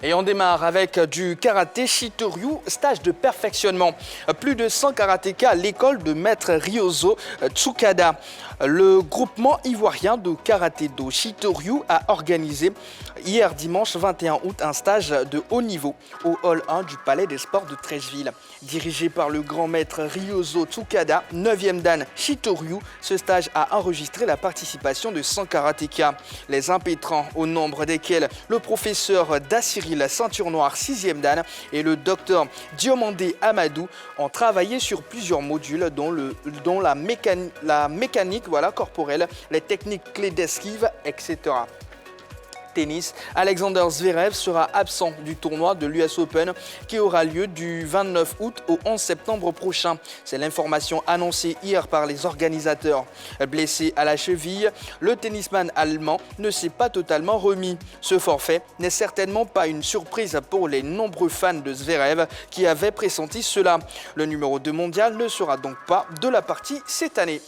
Et on démarre avec du karaté Shitoryu, stage de perfectionnement. Plus de 100 karatékas à l'école de maître Ryozo Tsukada. Le groupement ivoirien de karaté-do Shitoryu a organisé hier dimanche 21 août un stage de haut niveau au hall 1 du Palais des Sports de Treichville. Dirigé par le grand maître Ryozo Tsukada, 9e dan Shitoryu, ce stage a enregistré la participation de 100 karatékas. Les impétrants, au nombre desquels le professeur Dassiril, ceinture noire 6e dan, et le docteur Diomandé Amadou ont travaillé sur plusieurs modules dont la mécanique corporelle, les techniques clés d'esquive, etc. Tennis, Alexander Zverev sera absent du tournoi de l'US Open qui aura lieu du 29 août au 11 septembre prochain. C'est l'information annoncée hier par les organisateurs. Blessé à la cheville, le tennisman allemand ne s'est pas totalement remis. Ce forfait n'est certainement pas une surprise pour les nombreux fans de Zverev qui avaient pressenti cela. Le numéro 2 mondial ne sera donc pas de la partie cette année.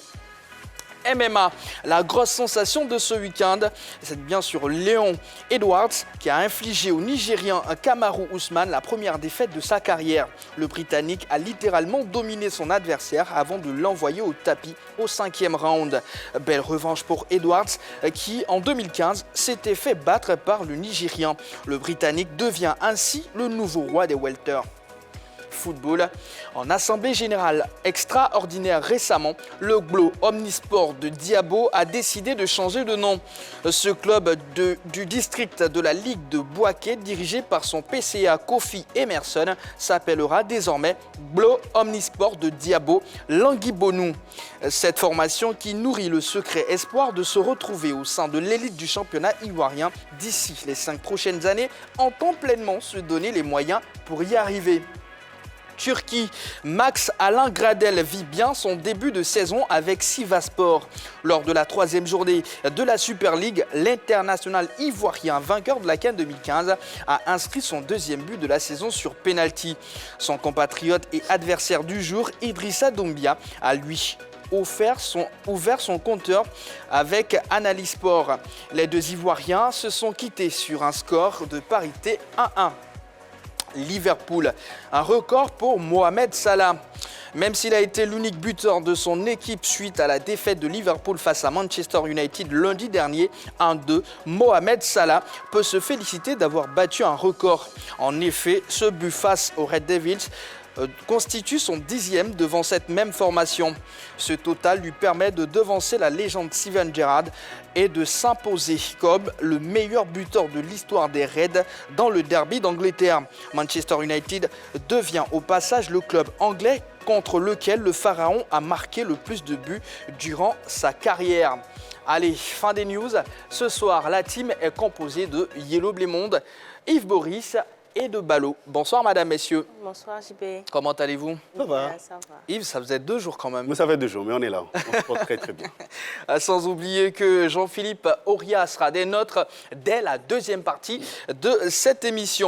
MMA, la grosse sensation de ce week-end, c'est bien sûr Léon Edwards qui a infligé au Nigérien Kamaru Usman la première défaite de sa carrière. Le Britannique a littéralement dominé son adversaire avant de l'envoyer au tapis au 5e round. Belle revanche pour Edwards qui, en 2015, s'était fait battre par le Nigérien. Le Britannique devient ainsi le nouveau roi des welters. Football. En assemblée générale extraordinaire récemment, le GLO Omnisport de Diabo a décidé de changer de nom. Ce club du district de la Ligue de Bouaké, dirigé par son PCA Kofi Emerson, s'appellera désormais GLO Omnisport de Diabo Languibonou. Cette formation qui nourrit le secret espoir de se retrouver au sein de l'élite du championnat ivoirien d'ici les 5 prochaines années entend pleinement se donner les moyens pour y arriver. Turquie, Max Alain Gradel vit bien son début de saison avec Sivasspor. Lors de la 3e journée de la Super League, l'international ivoirien, vainqueur de la CAN 2015, a inscrit son 2e but de la saison sur penalty. Son compatriote et adversaire du jour, Idrissa Doumbia, a lui ouvert son compteur avec Analysport. Les deux Ivoiriens se sont quittés sur un score de parité 1-1. Liverpool, un record pour Mohamed Salah. Même s'il a été l'unique buteur de son équipe suite à la défaite de Liverpool face à Manchester United lundi dernier 1-2, Mohamed Salah peut se féliciter d'avoir battu un record. En effet, ce but face aux Red Devils constitue son 10e devant cette même formation. Ce total lui permet de devancer la légende Steven Gerrard et de s'imposer comme le meilleur buteur de l'histoire des Reds dans le derby d'Angleterre. Manchester United devient au passage le club anglais contre lequel le Pharaon a marqué le plus de buts durant sa carrière. Allez, fin des news. Ce soir, la team est composée de Yellow Blémonde, Yves Boris et de Ballot. Bonsoir madame, messieurs. Bonsoir JP. Comment allez-vous? Ça va. Ça va. Yves, ça faisait 2 jours quand même. Moi, ça fait 2 jours, mais on est là. On se porte très très bien. Sans oublier que Jean-Philippe Auria sera des nôtres dès la 2e partie de cette émission.